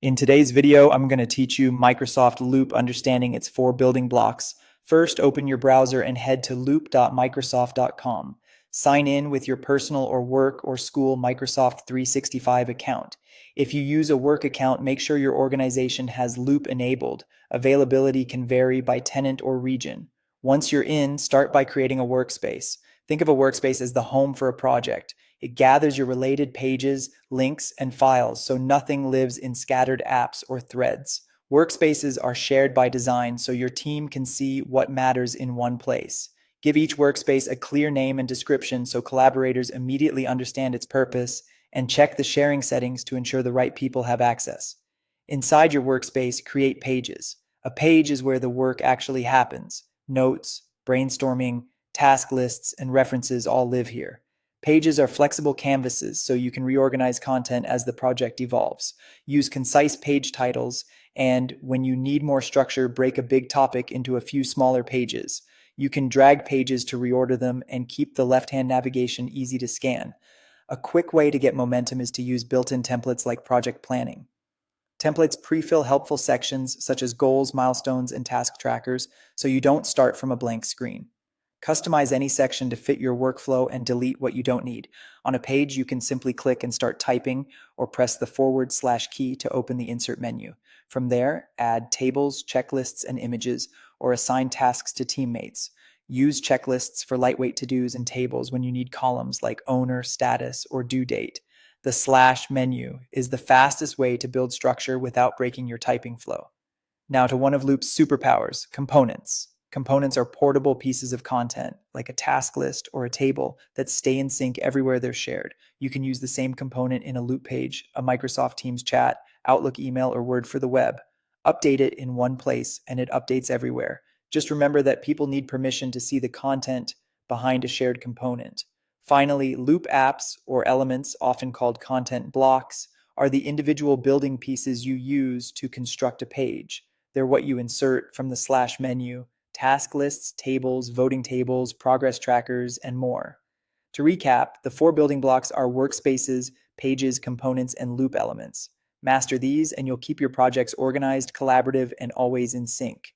In today's video, I'm going to teach you Microsoft Loop, understanding its four building blocks. First, open your browser and head to loop.microsoft.com. Sign in with your personal or work or school Microsoft 365 account. If you use a work account, make sure your organization has Loop enabled. Availability can vary by tenant or region. Once you're in, start by creating a workspace. Think of a workspace as the home for a project. It gathers your related pages, links, and files so nothing lives in scattered apps or threads. Workspaces are shared by design so your team can see what matters in one place. Give each workspace a clear name and description so collaborators immediately understand its purpose, and check the sharing settings to ensure the right people have access. Inside your workspace, create pages. A page is where the work actually happens. Notes, brainstorming, task lists, and references all live here. Pages are flexible canvases, so you can reorganize content as the project evolves. Use concise page titles, and when you need more structure, break a big topic into a few smaller pages. You can drag pages to reorder them and keep the left-hand navigation easy to scan. A quick way to get momentum is to use built-in templates like project planning. Templates pre-fill helpful sections such as goals, milestones, and task trackers, so you don't start from a blank screen. Customize any section to fit your workflow and delete what you don't need. On a page, you can simply click and start typing, or press the / key to open the insert menu. From there, add tables, checklists, and images, or assign tasks to teammates. Use checklists for lightweight to-dos and tables when you need columns like owner, status, or due date. The / menu is the fastest way to build structure without breaking your typing flow. Now to one of Loop's superpowers, components. Components are portable pieces of content, like a task list or a table, that stay in sync everywhere they're shared. You can use the same component in a Loop page, a Microsoft Teams chat, Outlook email, or Word for the web. Update it in one place, and it updates everywhere. Just remember that people need permission to see the content behind a shared component. Finally, Loop apps, or elements, often called content blocks, are the individual building pieces you use to construct a page. They're what you insert from the / menu, task lists, tables, voting tables, progress trackers, and more. To recap, the four building blocks are workspaces, pages, components, and Loop elements. Master these, and you'll keep your projects organized, collaborative, and always in sync.